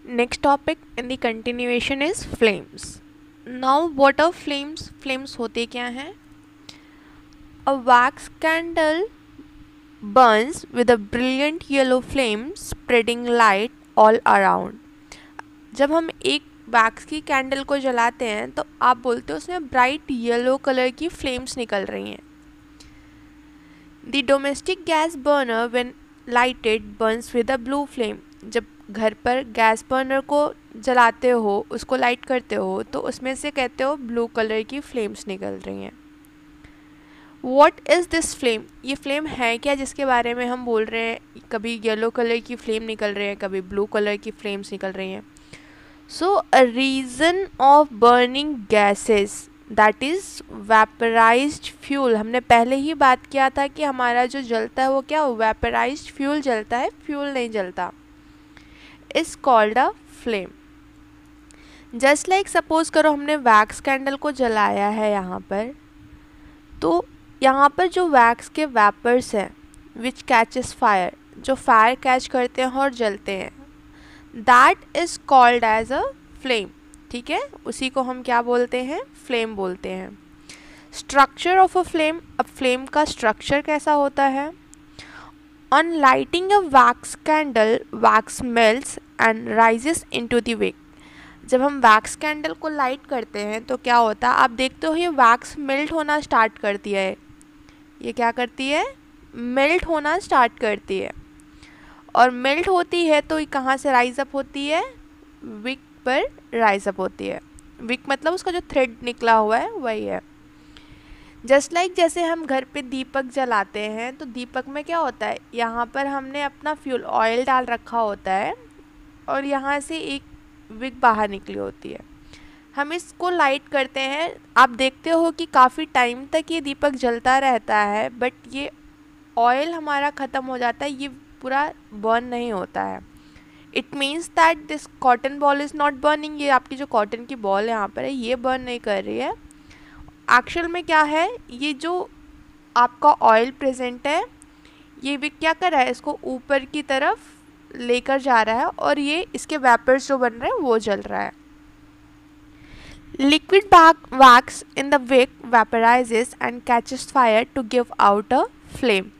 Next topic in the continuation is flames. Now what are flames? Flames होते क्या हैं? A wax candle burns with a brilliant yellow flame spreading light all around. जब हम एक wax की candle को जलाते हैं तो आप बोलते हो उसमें ब्राइट येलो कलर की फ्लेम्स निकल रही हैं. The domestic gas burner when lighted Burns with a blue flame. जब घर पर गैस बर्नर को जलाते हो, उसको लाइट करते हो, तो उसमें से कहते हो ब्लू कलर की फ्लेम्स निकल रही हैं. What is this flame? ये फ्लेम है क्या जिसके बारे में हम बोल रहे हैं? कभी येलो कलर की फ्लेम निकल रही है, कभी ब्लू कलर की फ्लेम्स निकल रही हैं. So a reason of burning gases that is vaporised fuel. हमने पहले ही बात किया था कि हमारा जो जलता है वो क्या, वेपराइज्ड फ्यूल जलता है, फ्यूल नहीं जलता. Is called a flame. Just like suppose करो हमने वैक्स कैंडल को जलाया है यहाँ पर, तो यहाँ पर जो वैक्स के वेपर्स हैं विच कैचेस फायर, जो फायर कैच करते हैं और जलते हैं, that is called as a flame. ठीक है, उसी को हम क्या बोलते हैं? फ्लेम बोलते हैं. Structure of a flame. अब फ्लेम का स्ट्रक्चर कैसा होता है? On lighting a wax candle wax melts and rises into the wick. जब हम वैक्स कैंडल को लाइट करते हैं तो क्या होता है, आप देखते हो ये वैक्स मेल्ट होना स्टार्ट करती है. ये क्या करती है? मेल्ट होना स्टार्ट करती है. और मेल्ट होती है तो ये कहाँ से राइज अप होती है? विक पर राइज अप होती है. विक मतलब उसका जो थ्रेड निकला हुआ है वही है. जस्ट लाइक जैसे हम घर पे दीपक जलाते हैं तो दीपक में क्या होता है, यहाँ पर हमने अपना फ्यूल ऑयल डाल रखा होता है और यहाँ से एक विक बाहर निकली होती है. हम इसको लाइट करते हैं, आप देखते हो कि काफ़ी टाइम तक ये दीपक जलता रहता है, बट ये ऑयल हमारा ख़त्म हो जाता है, ये पूरा बर्न नहीं होता है. It means that this cotton ball is not burning. ये आपकी जो कॉटन की बॉल यहाँ पर है ये बर्न नहीं कर रही है. एक्चुअल में क्या है, ये जो आपका ऑयल प्रेजेंट है ये भी क्या कर रहा है, इसको ऊपर की तरफ लेकर जा रहा है और ये इसके वेपर्स जो बन रहे हैं वो जल रहा है. Liquid wax in the wick vaporizes and catches fire to give out a flame.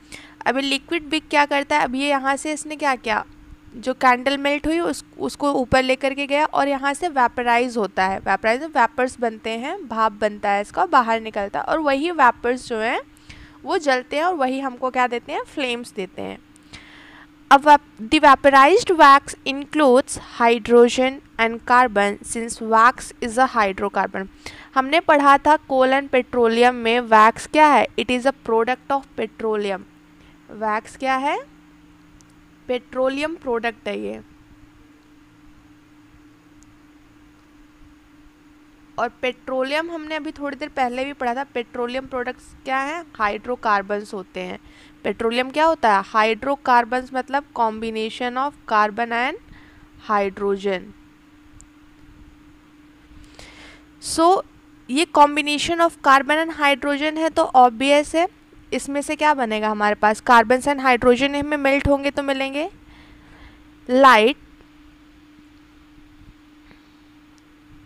अभी लिक्विड विक क्या करता है, अभी ये यहाँ से इसने क्या किया, जो कैंडल मेल्ट हुई उसको ऊपर लेकर के गया और यहाँ से वेपराइज होता है. वेपराइज वेपर्स बनते हैं, भाप बनता है, इसका बाहर निकलता है और वही वेपर्स जो हैं वो जलते हैं और वही हमको क्या देते हैं? फ्लेम्स देते हैं. अब the vaporized wax includes hydrogen and carbon since wax is a hydrocarbon. हमने पढ़ा था कोल एंड पेट्रोलियम में वैक्स क्या है? It is a product of petroleum. Wax क्या है? पेट्रोलियम प्रोडक्ट है ये. और पेट्रोलियम हमने अभी थोड़ी देर पहले भी पढ़ा था, पेट्रोलियम प्रोडक्ट्स क्या हैं? हाइड्रोकार्बन्स होते हैं. पेट्रोलियम क्या होता है? हाइड्रोकार्बन्स मतलब combination of carbon and hydrogen. So ये combination of carbon and hydrogen है तो ऑब्वियस है इसमें से क्या बनेगा हमारे पास? कार्बन एंड हाइड्रोजन में मेल्ट होंगे तो मिलेंगे light.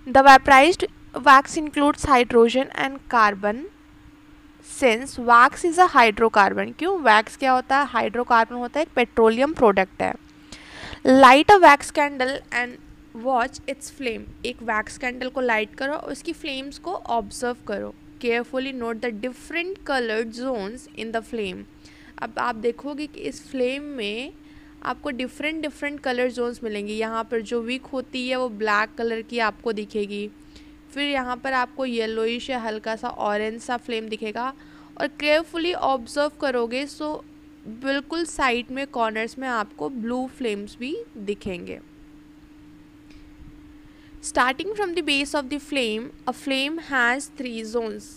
The vaporised wax includes hydrogen and carbon since wax is a hydrocarbon. क्यों? wax क्या होता है? हाइड्रोकार्बन होता है, एक पेट्रोलियम प्रोडक्ट है. Light a wax candle and watch its flame. एक वैक्स कैंडल को लाइट करो और उसकी फ्लेम्स को ऑब्जर्व करो. Carefully note the different coloured zones in the flame. अब आप देखोगे कि इस फ्लेम में आपको डिफरेंट डिफरेंट कलर जोन्स मिलेंगे. यहाँ पर जो विक होती है वो ब्लैक कलर की आपको दिखेगी, फिर यहाँ पर आपको येलोइश या हल्का सा ऑरेंज सा फ्लेम दिखेगा. और केयरफुली ऑब्जर्व करोगे सो बिल्कुल साइड में कॉर्नर्स में आपको ब्लू फ्लेम्स भी दिखेंगे. Starting from the base of the flame, a flame has 3 zones.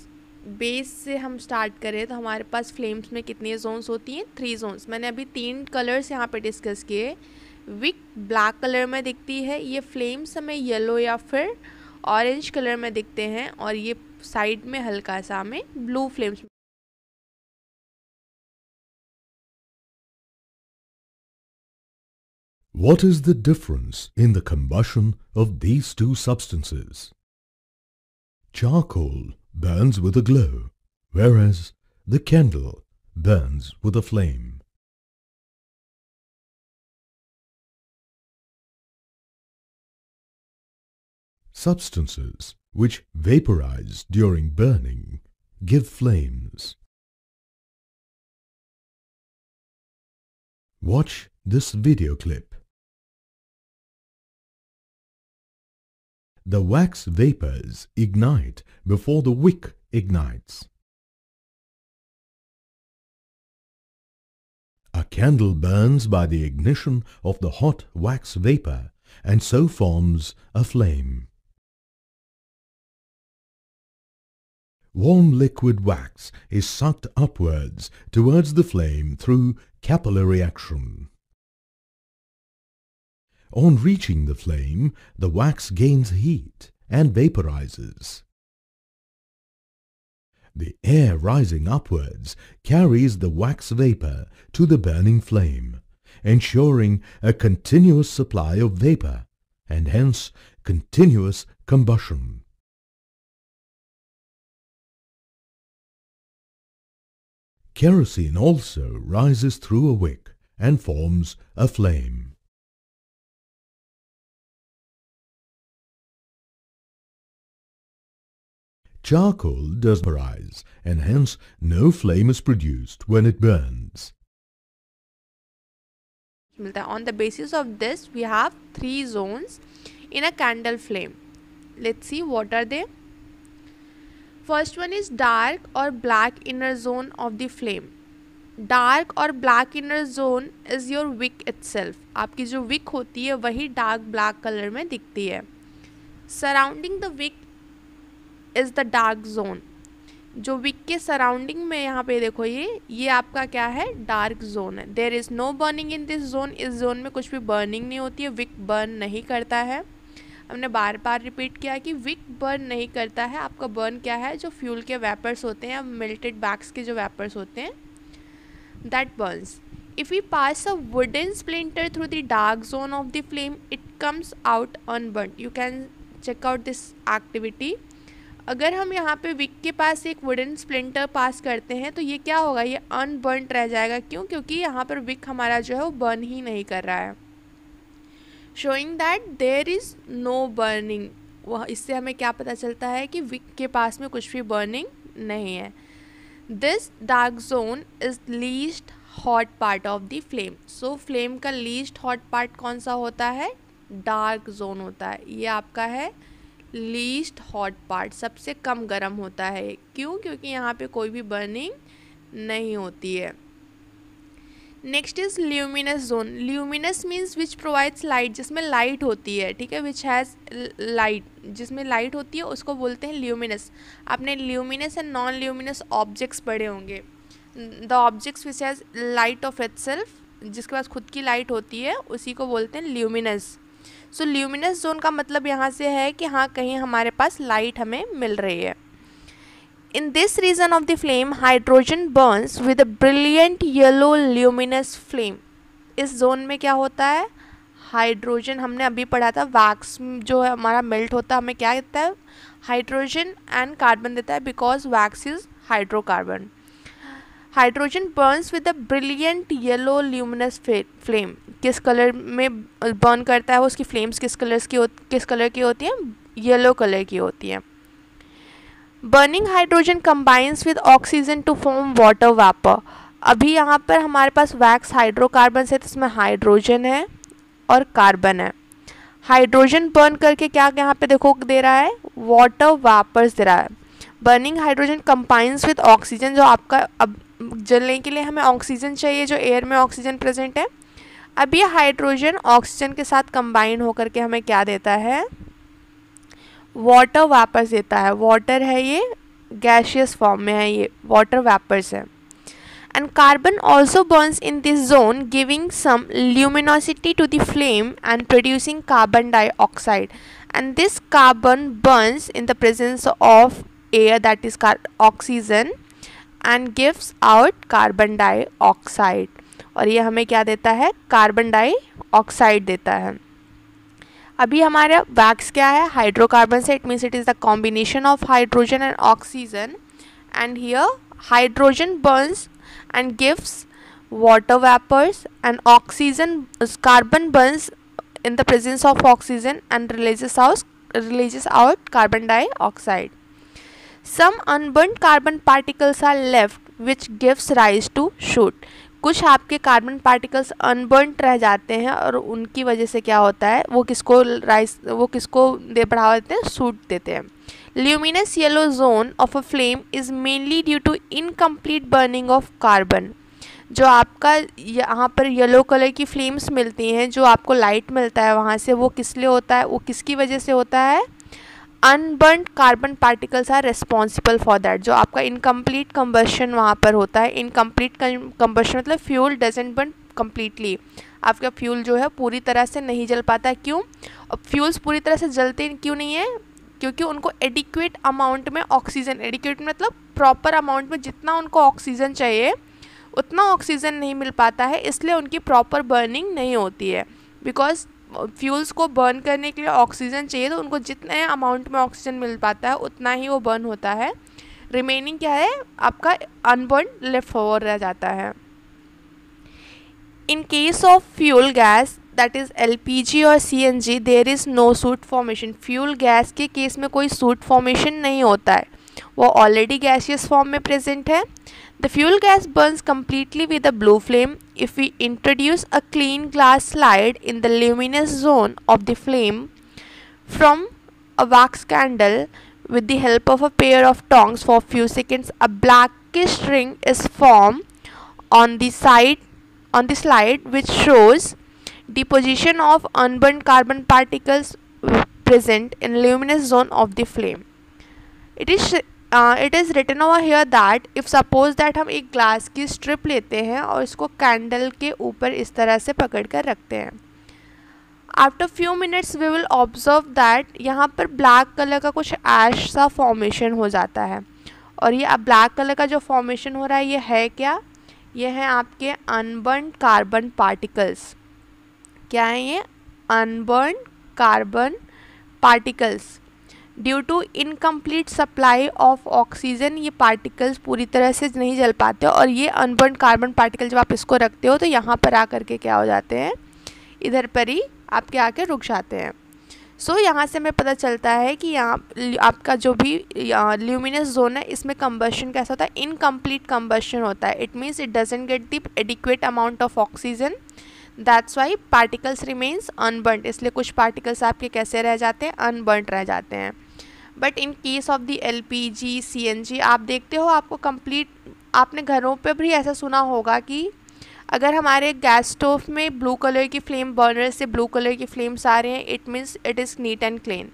Base से हम स्टार्ट करें तो हमारे पास फ्लेम्स में कितनी जोन्स होती हैं? 3 जोन्स. मैंने अभी 3 कलर्स यहाँ पे डिस्कस किए. विक ब्लैक कलर में दिखती है, ये फ्लेम्स हमें येलो या फिर ऑरेंज कलर में दिखते हैं और ये साइड में हल्का सा हमें blue flames. What is the difference in the combustion of these two substances? Charcoal burns with a glow, whereas the candle burns with a flame. Substances which vaporize during burning give flames. Watch this video clip. The wax vapors ignite before the wick ignites. A candle burns by the ignition of the hot wax vapor and so forms a flame. Warm liquid wax is sucked upwards towards the flame through capillary action. On reaching the flame, the wax gains heat and vaporizes. The air rising upwards carries the wax vapor to the burning flame, ensuring a continuous supply of vapor and hence continuous combustion. Kerosene also rises through a wick and forms a flame. Charcoal does not rise and hence no flame is produced when it burns. On the basis of this, we have 3 zones in a candle flame. Let's see what are they. First one is dark or black inner zone of the flame. Dark or black inner zone is your wick itself. आपकी जो wick होती है वही dark black color में दिखती है. Surrounding the wick is the dark zone. जो wick के surrounding में यहाँ पे देखो ये आपका क्या है, dark zone है. There is no burning in this zone. इस zone में कुछ भी burning नहीं होती है. wick burn नहीं करता है. हमने बार बार रिपीट किया कि विक बर्न नहीं करता है. आपका बर्न क्या है, जो फ्यूल के वेपर्स होते हैं, मेल्टेड बैग्स के जो वेपर्स होते हैं, that burns. If we pass a wooden splinter through the dark zone of the flame, it comes out unburnt. You can check out this activity. अगर हम यहाँ पे विक के पास एक वुडन स्प्लिंटर पास करते हैं तो ये क्या होगा, ये अनबर्न रह जाएगा. क्यों? क्योंकि यहाँ पर विक हमारा जो है वो बर्न ही नहीं कर रहा है. Showing that there is no burning. वह इससे हमें क्या पता चलता है कि विक के पास में कुछ भी बर्निंग नहीं है. This dark zone is least hot part of the flame. So flame का लीस्ट हॉट पार्ट कौन सा होता है, डार्क जोन होता है. ये आपका है लीस्ट हॉट पार्ट, सबसे कम गर्म होता है. क्यों? क्योंकि यहाँ पे कोई भी बर्निंग नहीं होती है. Next is luminous zone. Luminous means which provides light, जिसमें लाइट होती है, ठीक है, विच हैज़ लाइट, जिसमें लाइट होती है उसको बोलते हैं ल्यूमिनस. आपने luminous and non luminous objects पढ़े होंगे. The objects which has light of itself, जिसके पास खुद की लाइट होती है, उसी को बोलते हैं ल्यूमिनस. सो ल्यूमिनस जोन का मतलब यहाँ से है कि हाँ कहीं हमारे पास लाइट हमें मिल रही है. In this region of the flame, hydrogen burns with a brilliant yellow luminous flame. इस जोन में क्या होता है, हाइड्रोजन, हमने अभी पढ़ा था वैक्स जो है हमारा मेल्ट होता है, हमें क्या देता है, हाइड्रोजन एंड कार्बन देता है, because wax is hydrocarbon. Hydrogen Burns with a brilliant yellow luminous flame. किस कलर में बर्न करता है वो, उसकी फ्लेम्स किस कलर की होती हैं, येलो कलर की होती हैं. Burning hydrogen combines with oxygen to form water vapour. अभी यहाँ पर हमारे पास वैक्स हाइड्रोकार्बन है, तो इसमें हाइड्रोजन है और कार्बन है. हाइड्रोजन बर्न करके क्या यहाँ पे देखो दे रहा है, वाटर वेपर्स दे रहा है. Burning hydrogen combines with oxygen, जो आपका अब जलने के लिए हमें ऑक्सीजन चाहिए, जो एयर में ऑक्सीजन प्रेजेंट है. अब ये हाइड्रोजन ऑक्सीजन के साथ कंबाइन होकर के हमें क्या देता है, वाटर वेपर्स देता है. वाटर है, ये गैशियस फॉर्म में है, ये वाटर वेपर्स है. And carbon also burns in this zone, giving some luminosity to the flame and producing carbon dioxide. And this carbon burns in the presence of air, that is oxygen, and gives out carbon dioxide. और ये हमें क्या देता है, carbon dioxide oxide देता है। अभी हमारा वैक्स क्या है, हाइड्रोकार्बन से, it means it is the combination of hydrogen and oxygen, and here hydrogen Burns and gives water vapors and carbon burns in the presence of oxygen and releases out carbon dioxide. Some unburnt carbon particles are left which gives rise to shoot. कुछ आपके carbon particles unburned रह जाते हैं और उनकी वजह से क्या होता है, वो किसको बढ़ावा देते हैं, सूट देते हैं। Luminous yellow zone of a flame is mainly due to incomplete burning of carbon. जो आपका यहाँ पर येलो कलर की फ्लेम्स मिलती हैं, जो आपको लाइट मिलता है वहाँ से, वो किस लिए होता है, वो किसकी वजह से होता है, unburned carbon particles are responsible for that. जो आपका इनकम्प्लीट कंबशन वहाँ पर होता है, इनकम्प्लीट कंबशन मतलब फ्यूल डजंट बर्न कम्प्लीटली, आपका फ्यूल जो है पूरी तरह से नहीं जल पाता। क्यों? और फ्यूल्स पूरी तरह से जलते क्यों नहीं है, क्योंकि उनको एडिक्वेट अमाउंट में ऑक्सीजन, एडिक्वेट मतलब प्रॉपर अमाउंट में जितना उनको ऑक्सीजन चाहिए उतना ऑक्सीजन नहीं मिल पाता है, इसलिए उनकी प्रॉपर बर्निंग नहीं होती है। बिकॉज फ्यूल्स को बर्न करने के लिए ऑक्सीजन चाहिए, तो उनको जितने अमाउंट में ऑक्सीजन मिल पाता है उतना ही वो बर्न होता है, रिमेनिंग क्या है आपका अनबर्न लेफ्ट ओवर रह जाता है। In case of fuel gas that is LPG और CNG there is no soot formation. Fuel gas के केस में कोई सूट फॉर्मेशन नहीं होता है, वो ऑलरेडी गैसियस फॉर्म में प्रेजेंट है। The fuel gas burns completely with a blue flame. If we introduce a clean glass slide in the luminous zone of the flame from a wax candle with the help of a pair of tongs for a few seconds, a blackish ring is formed on the slide which shows deposition of unburned carbon particles present in luminous zone of the flame. It is written over here that if suppose that हम एक glass की strip लेते हैं और इसको candle के ऊपर इस तरह से पकड़ कर रखते हैं, after few minutes we will observe that यहाँ पर ब्लैक कलर का कुछ ऐश सा फॉर्मेशन हो जाता है। और ये अब ब्लैक कलर का जो फॉर्मेशन हो रहा है ये है क्या, ये है आपके अनबर्न्ड कार्बन पार्टिकल्स। क्या है ये? Unburned carbon particles. Due to incomplete supply of oxygen ये पार्टिकल्स पूरी तरह से नहीं जल पाते, और ये अनबर्न्ड कार्बन पार्टिकल जब आप इसको रखते हो तो यहाँ पर आकर के क्या हो जाते हैं, इधर पर ही आपके आके रुक जाते हैं। सो यहाँ से हमें पता चलता है कि यहाँ आपका जो भी ल्यूमिनस जोन है इसमें कंबशन कैसा होता है, इनकम्प्लीट कंबशन होता है। It means it doesn't get the adequate amount of oxygen, that's why particles remains unburned. इसलिए कुछ पार्टिकल्स आपके कैसे रह जाते हैं, अनबर्न्ड रह जाते हैं। But in case of the LPG CNG आप देखते हो, आपको कंप्लीट, आपने घरों पे भी ऐसा सुना होगा कि अगर हमारे गैस स्टोव में ब्लू कलर की फ्लेम, बर्नर से ब्लू कलर की फ्लेम्स आ रहे हैं, it means it is neat and clean.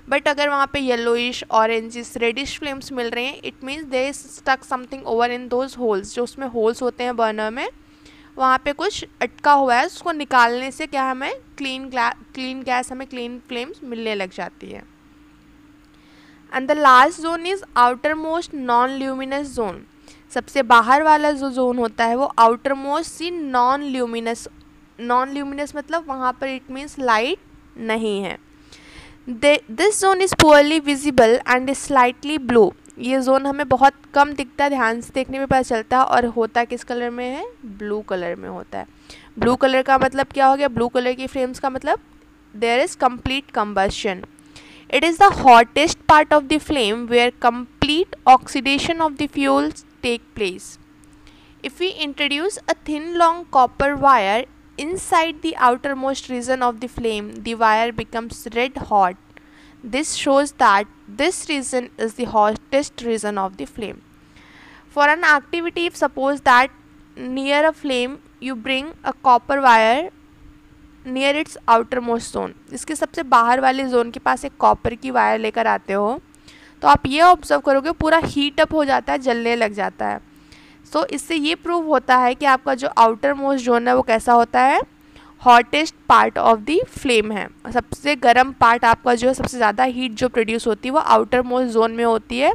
But अगर वहाँ पे येलोइश, ऑरेंजिश, रेडिश फ्लेम्स मिल रहे हैं, it means there is stuck something over in those holes. जो उसमें होल्स होते हैं बर्नर में, वहाँ पे कुछ अटका हुआ है, उसको निकालने से क्या हमें क्लीन गैस, हमें क्लीन फ्लेम्स मिलने लग जाती है। And the last zone is outer most non luminous zone. सबसे बाहर वाला जो जोन होता है वो आउटर मोस्ट सी नॉन ल्यूमिनस मतलब वहाँ पर इट मीन्स लाइट नहीं है। This zone is poorly visible and is slightly blue. ये जोन हमें बहुत कम दिखता है, ध्यान से देखने में पता चलता है, और होता किस कलर में है, ब्लू कलर में होता है। ब्लू कलर का मतलब क्या हो गया, ब्लू कलर की फ्लेम्स का मतलब there is complete combustion. It is the hottest part of the flame where complete oxidation of the fuels take place. If we introduce a thin long copper wire inside the outermost region of the flame, the wire becomes red hot. This shows that this region is the hottest region of the flame. For an activity, if suppose that near a flame you bring a copper wire near it's outer most zone, इसके सबसे बाहर वाले zone के पास एक copper की wire लेकर आते हो, तो आप ये ऑब्जर्व करोगे पूरा हीट अप हो जाता है, जलने लग जाता है। सो इससे ये प्रूव होता है कि आपका जो आउटर मोस्ट जोन है वो कैसा होता है, hottest part of the flame है। सबसे गर्म पार्ट आपका जो है, सबसे ज़्यादा हीट जो प्रोड्यूस होती है वो आउटर मोस्ट जोन में होती है।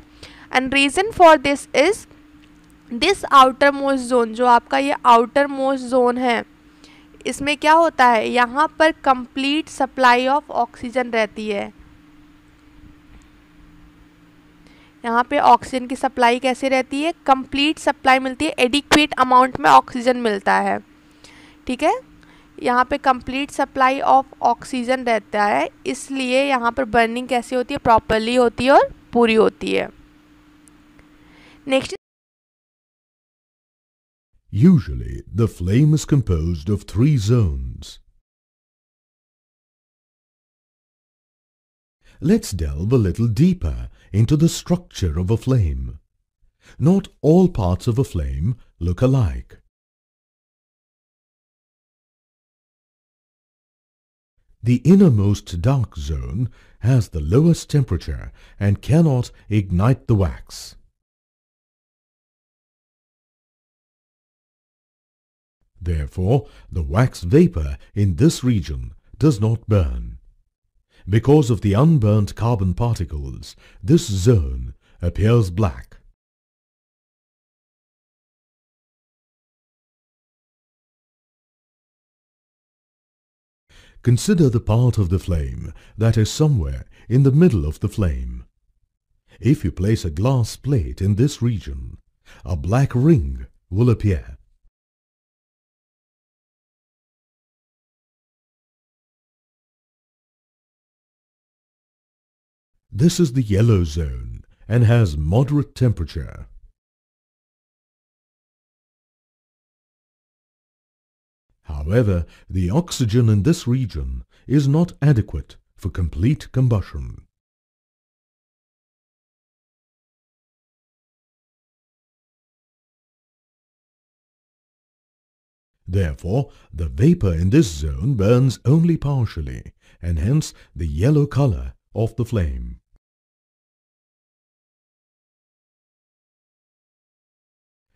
And reason for this is this outer most zone, जो आपका ये आउटर मोस्ट जोन है, इसमें क्या होता है, यहाँ पर कंप्लीट सप्लाई ऑफ ऑक्सीजन रहती है। यहाँ पे ऑक्सीजन की सप्लाई कैसे रहती है, कंप्लीट सप्लाई मिलती है, एडिक्वेट अमाउंट में ऑक्सीजन मिलता है, ठीक है। यहाँ पे कंप्लीट सप्लाई ऑफ ऑक्सीजन रहता है, इसलिए यहाँ पर बर्निंग कैसे होती है, प्रॉपरली होती है और पूरी होती है। Next, Usually, the flame is composed of 3 zones. Let's delve a little deeper into the structure of a flame. Not all parts of a flame look alike. The innermost dark zone has the lowest temperature and cannot ignite the wax. Therefore, the wax vapor in this region does not burn. Because of the unburnt carbon particles, this zone appears black. Consider the part of the flame that is somewhere in the middle of the flame. If you place a glass plate in this region, a black ring will appear. This is the yellow zone and has moderate temperature. However, the oxygen in this region is not adequate for complete combustion. Therefore, the vapor in this zone burns only partially, and hence the yellow color of the flame.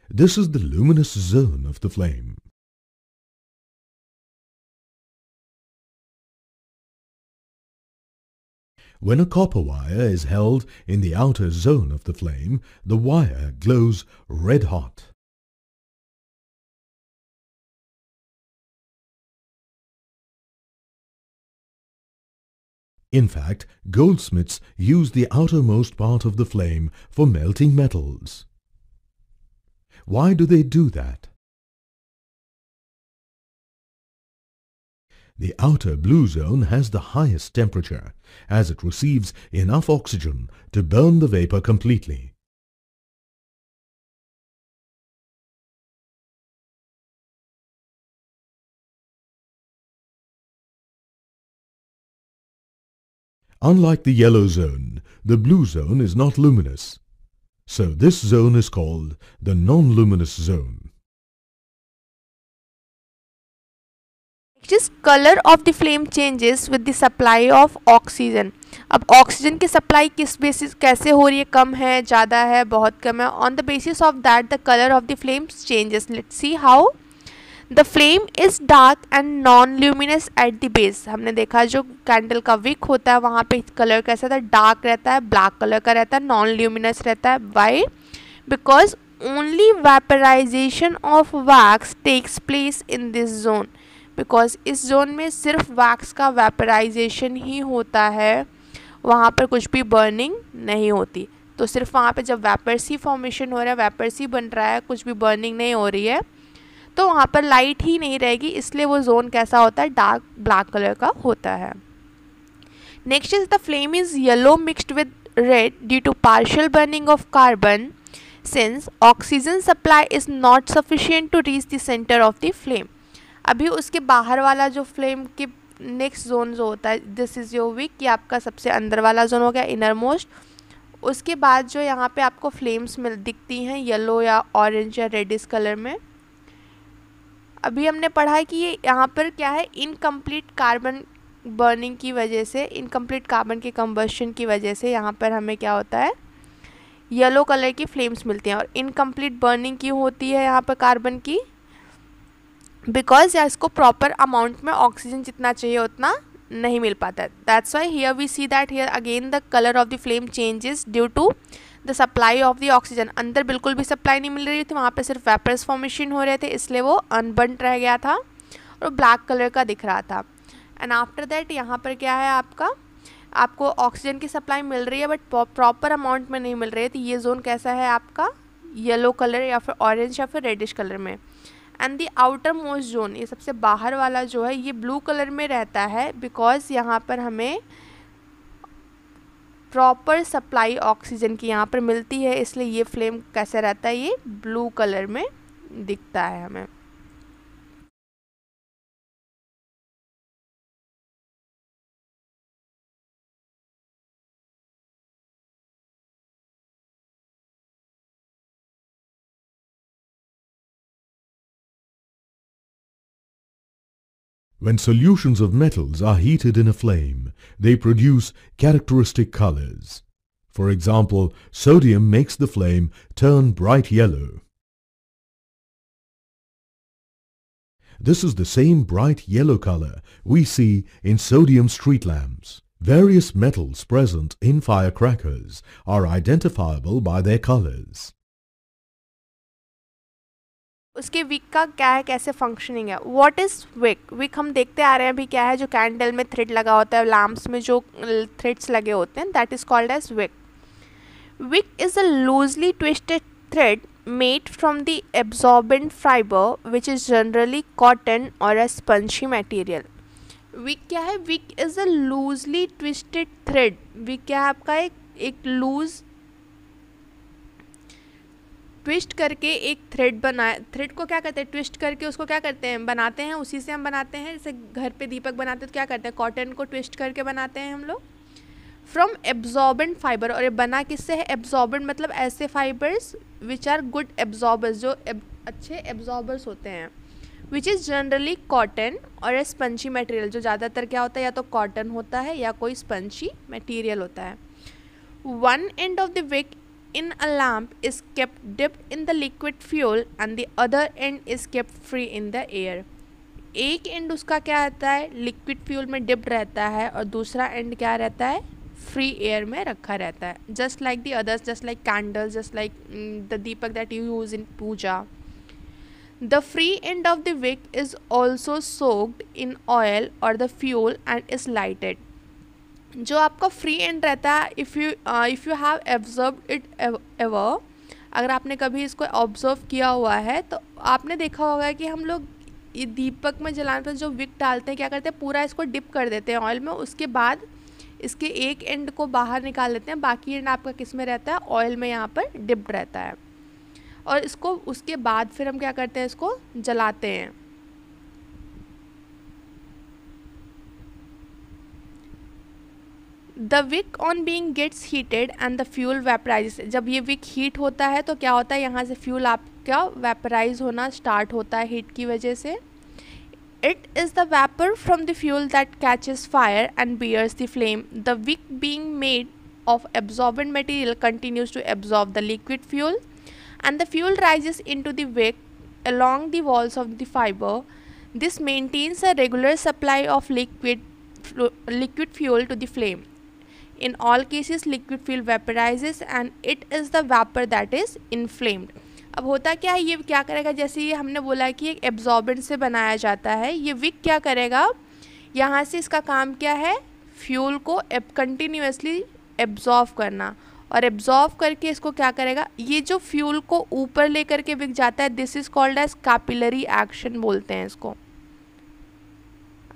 This is the luminous zone of the flame. When a copper wire is held in the outer zone of the flame, the wire glows red hot. In fact, goldsmiths use the outermost part of the flame for melting metals. Why do they do that? The outer blue zone has the highest temperature, as it receives enough oxygen to burn the vapor completely. Unlike the yellow zone, the blue zone is not luminous. So this zone is called the non-luminous zone. Next is color of the flame changes with the supply of oxygen. अब oxygen की supply किस basis कैसे हो रही है, कम है, ज़्यादा है, बहुत कम है, on the basis of that the colour of the flames changes. Let's see how. The flame is dark and non luminous at the base. हमने देखा जो कैंडल का विक होता है वहाँ पे कलर कैसा था, डार्क रहता है, ब्लैक कलर का रहता है, नॉन ल्यूमिनस रहता है. Why? Because only vaporisation of wax takes place in this zone. Because इस जोन में सिर्फ वैक्स का वेपराइजेशन ही होता है, वहाँ पर कुछ भी बर्निंग नहीं होती. तो सिर्फ वहाँ पे जब वेपर सी फॉर्मेशन हो रहा है, वेपर सी बन रहा है, कुछ भी बर्निंग नहीं हो रही है, तो वहाँ पर लाइट ही नहीं रहेगी, इसलिए वो जोन कैसा होता है, डार्क ब्लैक कलर का होता है. Next is the flame is yellow mixed with red due to partial burning of carbon since oxygen supply is not sufficient to reach the centre of the flame. अभी उसके बाहर वाला जो flame के next zone जो होता है, this is your Wick, ये आपका सबसे अंदर वाला जोन हो गया, इनर मोस्ट. उसके बाद जो यहाँ पे आपको फ्लेम्स दिखती हैं येलो या ऑरेंज या रेडिश कलर में. अभी हमने पढ़ा है कि ये यहाँ पर क्या है, इनकम्प्लीट कार्बन बर्निंग की वजह से, इनकम्प्लीट कार्बन के कंबशन की वजह से यहाँ पर हमें क्या होता है, येलो कलर की फ्लेम्स मिलती हैं. और इनकम्प्लीट बर्निंग क्यों होती है यहाँ पर कार्बन की, बिकॉज या इसको प्रॉपर अमाउंट में ऑक्सीजन जितना चाहिए उतना नहीं मिल पाता है. That's why here we see that here again the colour of the flame changes due to the supply of the oxygen. अंदर बिल्कुल भी सप्लाई नहीं मिल रही थी, वहाँ पे सिर्फ वेपर्स फॉर्मेशन हो रहे थे, इसलिए वो अनबर्न्ड रह गया था. और ब्लैक कलर का दिख रहा था। एंड आफ्टर दैट यहाँ पर क्या है, आपको ऑक्सीजन की सप्लाई मिल रही है बट प्रॉपर अमाउंट में नहीं मिल रही है। तो ये जोन कैसा है आपका, येलो कलर या फिर ऑरेंज या फिर रेडिश कलर में। And the outer most zone, ये सबसे बाहर वाला जो है, ये ब्लू कलर में रहता है बिकॉज यहाँ पर हमें प्रॉपर सप्लाई ऑक्सीजन की यहाँ पर मिलती है, इसलिए ये फ्लेम कैसे रहता है, ये ब्लू कलर में दिखता है हमें। When solutions of metals are heated in a flame, they produce characteristic colors. For example, sodium makes the flame turn bright yellow. This is the same bright yellow color we see in sodium street lamps. Various metals present in firecrackers are identifiable by their colors. उसके Wick का क्या है, कैसे functioning है, what is Wick. Wick हम देखते आ रहे हैं अभी क्या है, जो कैंडल में थ्रेड लगा होता है, लैम्प्स में जो थ्रेड्स लगे होते हैं, that is called as wick. Wick is a loosely twisted thread made from the absorbent fiber which is generally cotton or a spongy material. wick क्या है, wick is a loosely twisted thread. wick क्या है आपका, एक loose twist करके एक thread बनाए, thread को क्या करते हैं, ट्विस्ट करके उसको क्या करते हैं, बनाते हैं, उसी से हम बनाते हैं। जैसे घर पे दीपक बनाते हैं तो क्या करते हैं, कॉटन को ट्विस्ट करके बनाते हैं हम लोग, फ्रॉम एब्जॉर्बेंट फाइबर। और ये बना किससे है, एब्जॉर्बेंट मतलब ऐसे fibres which are good absorbers, जो अच्छे एब्जॉर्बर्स होते हैं, विच इज़ जनरली कॉटन और ए स्पंजी मटेरियल, जो ज़्यादातर क्या होता है, या तो कॉटन होता है या कोई स्पंजी मटेरियल होता है। One end of the wick in a lamp is kept dipped in the liquid fuel and the other end is kept free in the air. एक एंड उसका क्या रहता है, लिक्विड फ्यूल में डिप्ड रहता है, और दूसरा एंड क्या रहता है, फ्री एयर में रखा रहता है। Just like the others, just like candles, just like the deepak that you use in puja. The free end of the wick is also soaked in oil और the fuel end is lighted. जो आपका free end रहता है, if you have observe it ever, अगर आपने कभी इसको observe किया हुआ है तो आपने देखा होगा कि हम लोग ये दीपक में जलाने पर जो विक डालते हैं, क्या करते हैं, पूरा इसको डिप कर देते हैं ऑयल में, उसके बाद इसके एक एंड को बाहर निकाल लेते हैं, बाकी एंड आपका किस में रहता है, ऑयल में यहाँ पर डिप्ड रहता है। और इसको उसके बाद फिर हम क्या करते हैं, इसको जलाते हैं। The wick on being gets heated and the fuel vaporise. जब ये विक हीट होता है तो क्या होता है, यहाँ से फ्यूल आपका वेपराइज होना स्टार्ट होता है हीट की वजह से। It is the vapour from the fuel that catches fire and bears the flame. The wick being made of absorbent material continues to absorb the liquid fuel and the fuel rises into the wick along the walls of the fiber. This maintains a regular supply of liquid fuel to the flame. In all cases liquid fuel vaporizes and it is the vapor that is inflamed. अब होता क्या है, ये क्या करेगा, जैसे ये हमने बोला कि एक एब्जॉर्बेंट से बनाया जाता है, ये विक क्या करेगा, यहाँ से इसका काम क्या है, फ्यूल को कंटिन्यूसली एब्जॉर्व करना, और एब्जॉर्व करके इसको क्या करेगा, ये जो फ्यूल को ऊपर लेकर के बिक जाता है, this is called as capillary action बोलते हैं इसको।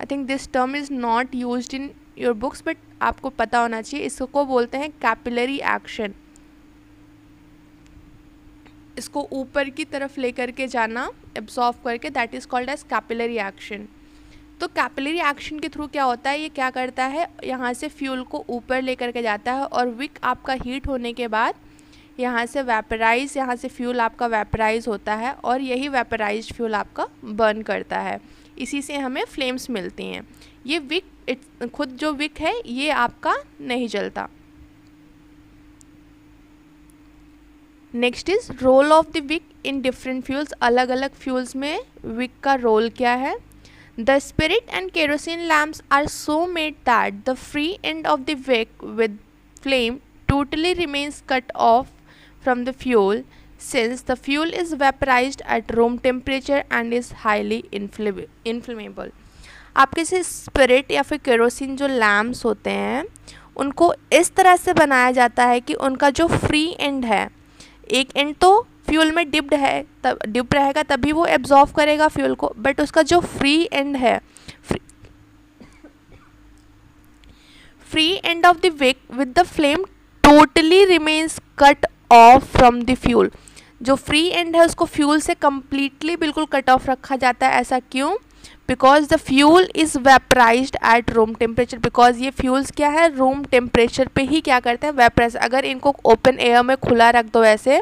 I think this term is not used in your books but आपको पता होना चाहिए, इसको बोलते हैं कैपिलरी एक्शन। इसको ऊपर की तरफ लेकर के जाना एब्जॉर्व करके, that is called as capillary action. तो कैपिलरी एक्शन के थ्रू क्या होता है, ये क्या करता है, यहाँ से फ्यूल को ऊपर लेकर के जाता है, और विक आपका हीट होने के बाद यहाँ से वेपराइज, यहाँ से फ्यूल आपका वेपराइज होता है, और यही वेपराइज फ्यूल आपका बर्न करता है, इसी से हमें फ्लेम्स मिलती हैं। ये विक खुद जो विक है ये आपका नहीं जलता। Next is role of the wick in different fuels. अलग अलग फ्यूल्स में विक का रोल क्या है। The spirit and kerosene lamps are so made that the free end of the wick with flame totally remains cut off from the fuel. since the fuel is vaporized at room temperature and is highly inflammable. आपके से spirit या फिर kerosene जो lamps होते हैं उनको इस तरह से बनाया जाता है कि उनका जो फ्री एंड है, एक एंड तो फ्यूल में डिप्ड है, तब डिप रहेगा तभी वो एब्जॉर्व करेगा फ्यूल को, बट उसका जो फ्री एंड है, free end of the wick with the flame totally remains cut off from the fuel. जो फ्री एंड है उसको फ्यूल से कम्प्लीटली बिल्कुल कट ऑफ रखा जाता है। ऐसा क्यों? Because the fuel is vaporised at room temperature. Because ये फ्यूल्स क्या है, रूम टेम्परेचर पे ही क्या करते हैं, वेपराइज। अगर इनको ओपन एयर में खुला रख दो ऐसे,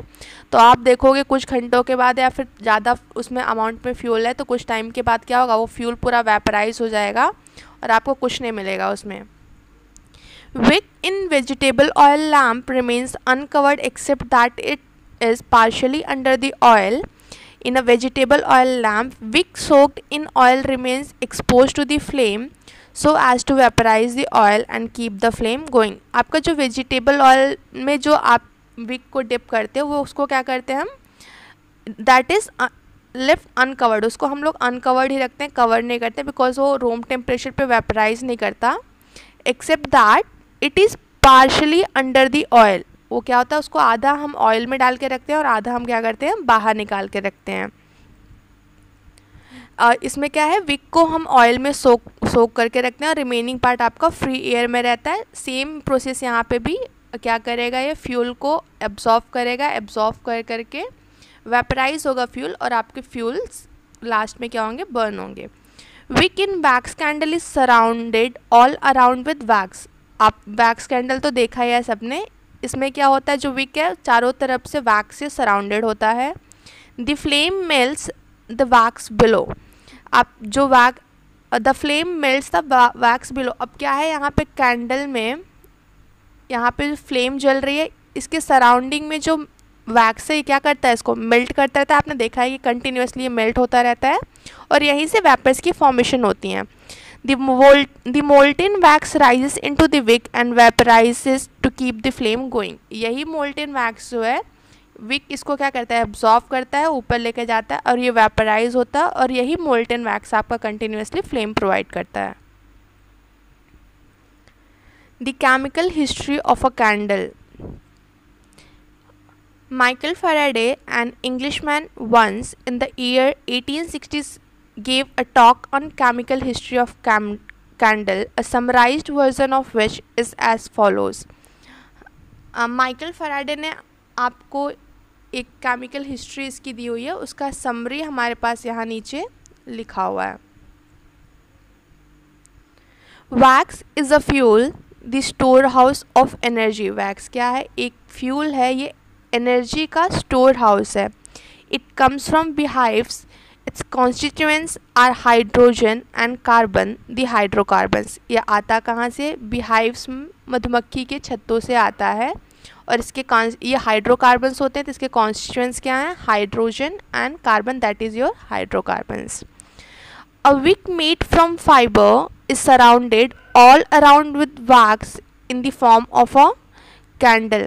तो आप देखोगे कुछ घंटों के बाद या फिर ज़्यादा उसमें अमाउंट में फ्यूल है तो कुछ टाइम के बाद क्या होगा, वो फ्यूल पूरा वेपराइज हो जाएगा और आपको कुछ नहीं मिलेगा उसमें। Wick in vegetable oil lamp remains uncovered except that it is partially under the oil. In a vegetable oil lamp, wick soaked in oil remains exposed to the flame so as to vaporize the oil and keep the flame going. आपका जो vegetable oil में जो आप wick को dip करते हो वो उसको क्या करते हैं हम, that is left uncovered, उसको हम लोग uncovered ही रखते हैं, cover नहीं करते because वो room temperature पे vaporize नहीं करता। Except that it is partially under the oil. वो क्या होता है, उसको आधा हम ऑयल में डाल के रखते हैं और आधा हम क्या करते हैं, बाहर निकाल के रखते हैं। इसमें क्या है, विक को हम ऑयल में सोक करके रखते हैं और रिमेनिंग पार्ट आपका फ्री एयर में रहता है। सेम प्रोसेस यहाँ पे भी क्या करेगा, ये फ्यूल को एब्जॉर्व करेगा, एब्जॉर्व कर करके वेपराइज होगा फ्यूल और आपके फ्यूल्स लास्ट में क्या होंगे, बर्न होंगे। Wick in wax candle is surrounded all around with wax. आप वैक्स कैंडल तो देखा ही है सबने, इसमें क्या होता है, जो विक है चारों तरफ से वैक्स से सराउंडेड होता है। The flame melts the wax below. आप जो the flame melts the wax below. अब क्या है, यहाँ पे कैंडल में यहाँ पे जो फ्लेम जल रही है इसके सराउंडिंग में जो वैक्स है ये क्या करता है, इसको मेल्ट करता रहता है। आपने देखा है कि कंटिन्यूसली ये मेल्ट होता रहता है और यहीं से वेपर्स की फॉर्मेशन होती हैं। The molten wax rises into the wick and vaporizes to keep the flame going. यही molten wax जो है wick इसको क्या करता है, एब्जॉर्व करता है, ऊपर लेके जाता है और ये वेपराइज होता है और यही molten wax आपका कंटिन्यूसली फ्लेम प्रोवाइड करता है। The chemical history of a candle. Michael Faraday, an Englishman, once in the year 1860s gave a talk on chemical history of candle, a summarized version of which is as follows. Michael Faraday ने आपको एक chemical history इसकी दी हुई है, उसका summary हमारे पास यहाँ नीचे लिखा हुआ है। Wax is a fuel the store house of energy. Wax क्या है, एक फ्यूल है, ये एनर्जी का स्टोर हाउस है। It comes from beehives. Its constituents are hydrogen and carbon, the hydrocarbons. यह आता कहाँ से, beehives, मधुमक्खी के छत्तों से आता है और इसके ये हाइड्रोकार्बन्स होते हैं तो इसके कॉन्स्टिट्यूएंट्स क्या हैं, hydrogen and carbon, that is your hydrocarbons. A wick made from fiber is surrounded all around with wax in the form of a candle.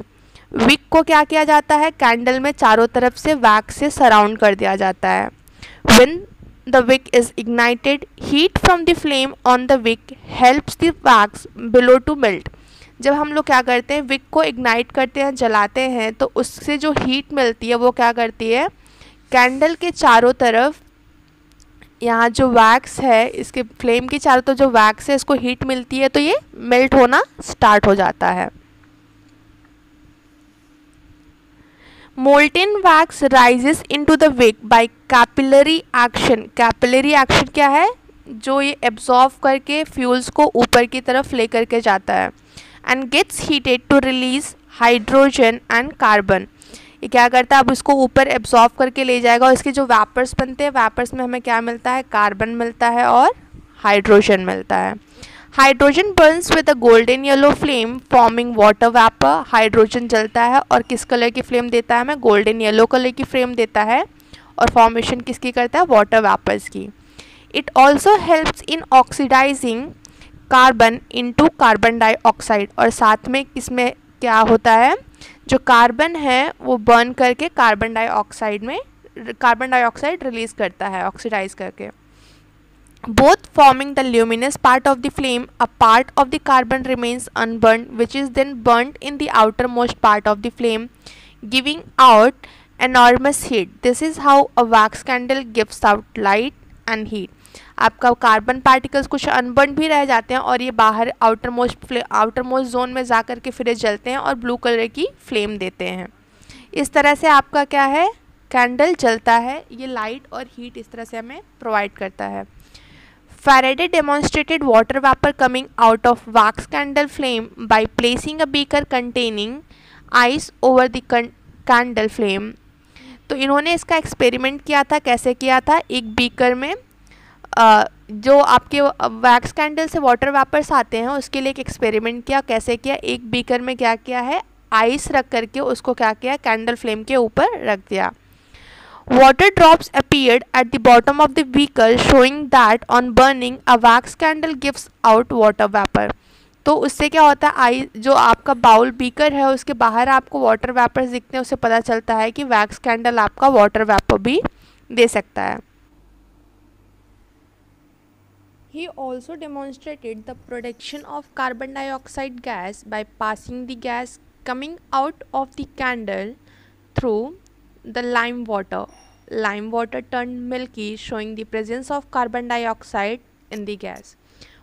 wick को क्या किया जाता है, कैंडल में चारों तरफ से वैक्स से सराउंड कर दिया जाता है। When the wick is ignited, heat from the flame on the wick helps the wax below to melt. जब हम लोग क्या करते हैं, विक को इग्नाइट करते हैं, जलाते हैं, तो उससे जो हीट मिलती है वो क्या करती है, कैंडल के चारों तरफ यहाँ जो वैक्स है, इसके फ्लेम के चारों तरफ जो वैक्स है इसको हीट मिलती है तो ये मेल्ट होना स्टार्ट हो जाता है। Molten wax rises into the wick by capillary action. Capillary action क्या है, जो ये एब्जॉर्व करके फ्यूल्स को ऊपर की तरफ ले करके जाता है। And gets heated to release hydrogen and carbon. ये क्या करता है, अब इसको ऊपर एब्जॉर्व करके ले जाएगा और इसके जो वैपर्स बनते हैं, वैपर्स में हमें क्या मिलता है, कार्बन मिलता है और हाइड्रोजन मिलता है। Hydrogen Burns with a golden yellow flame forming water vapour. Hydrogen जलता है और किस कलर की फ्लेम देता है हमें, गोल्डन येलो कलर की फ्लेम देता है और फॉर्मेशन किसकी करता है, वाटर वेपर्स की। It also helps in oxidising carbon into carbon dioxide. और साथ में इसमें क्या होता है, जो कार्बन है वो बर्न करके कार्बन डाइऑक्साइड रिलीज करता है ऑक्सीडाइज करके. Both forming the luminous part of the flame, a part of the carbon remains unburned, which is then burnt in the outermost part of the flame, giving out enormous heat. This is how a wax candle gives out light and heat. आपका carbon particles कुछ unburn भी रह जाते हैं और ये बाहर outermost zone में जा कर के फिर जलते हैं और ब्लू कलर की फ्लेम देते हैं. इस तरह से आपका क्या है, कैंडल जलता है. ये लाइट और हीट इस तरह से हमें प्रोवाइड करता है. Faraday demonstrated water vapor coming out of wax candle flame by placing a beaker containing ice over the candle flame. तो इन्होंने इसका एक्सपेरिमेंट किया था. कैसे किया था, एक बीकर में जो आपके वैक्स कैंडल से वाटर वेपर्स आते हैं उसके लिए एक एक्सपेरिमेंट किया. कैसे किया, एक बीकर में क्या किया है, आइस रख करके उसको क्या किया, कैंडल फ्लेम के ऊपर रख दिया. Water drops appeared at the bottom of the beaker, showing that on burning a wax candle gives out water vapor. तो उससे क्या होता है, जो आपका बाउल बीकर है उसके बाहर आपको वाटर वेपर्स दिखते हैं, उससे पता चलता है कि वैक्स कैंडल आपका वाटर वेपर भी दे सकता है. He also demonstrated the production of carbon dioxide gas by passing the gas coming out of the candle through the lime water. Lime water turned milky, showing the presence of carbon dioxide in the gas.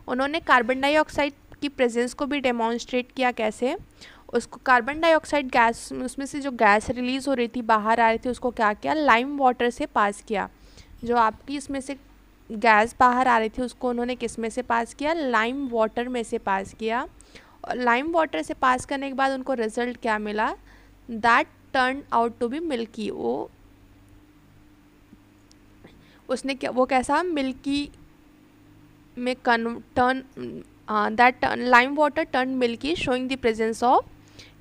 उन्होंने carbon dioxide की presence को भी demonstrate किया. कैसे, उसको carbon dioxide gas, उसमें से जो गैस रिलीज़ हो रही थी, बाहर आ रही थी, उसको क्या किया, लाइम वाटर से पास किया. जो आपकी इसमें से गैस बाहर आ रही थी उसको उन्होंने किस में से पास किया, लाइम वाटर में से पास किया. और लाइम वाटर से पास करने के बाद उनको रिजल्ट क्या मिला, that turn out to be milky. उसने क्या, वो कैसा मिल्की में that lime water turn milky, showing the presence of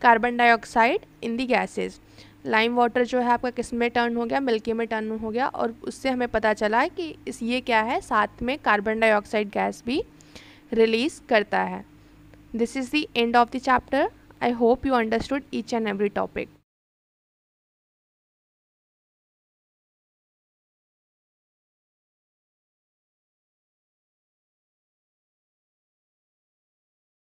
carbon dioxide in the gases. Lime water जो है आपका किस में टर्न हो गया, मिल्की में टर्न हो गया. और उससे हमें पता चला कि ये क्या है, साथ में कार्बन डाइऑक्साइड गैस भी रिलीज करता है. This is the end of the chapter. I hope you understood each and every topic.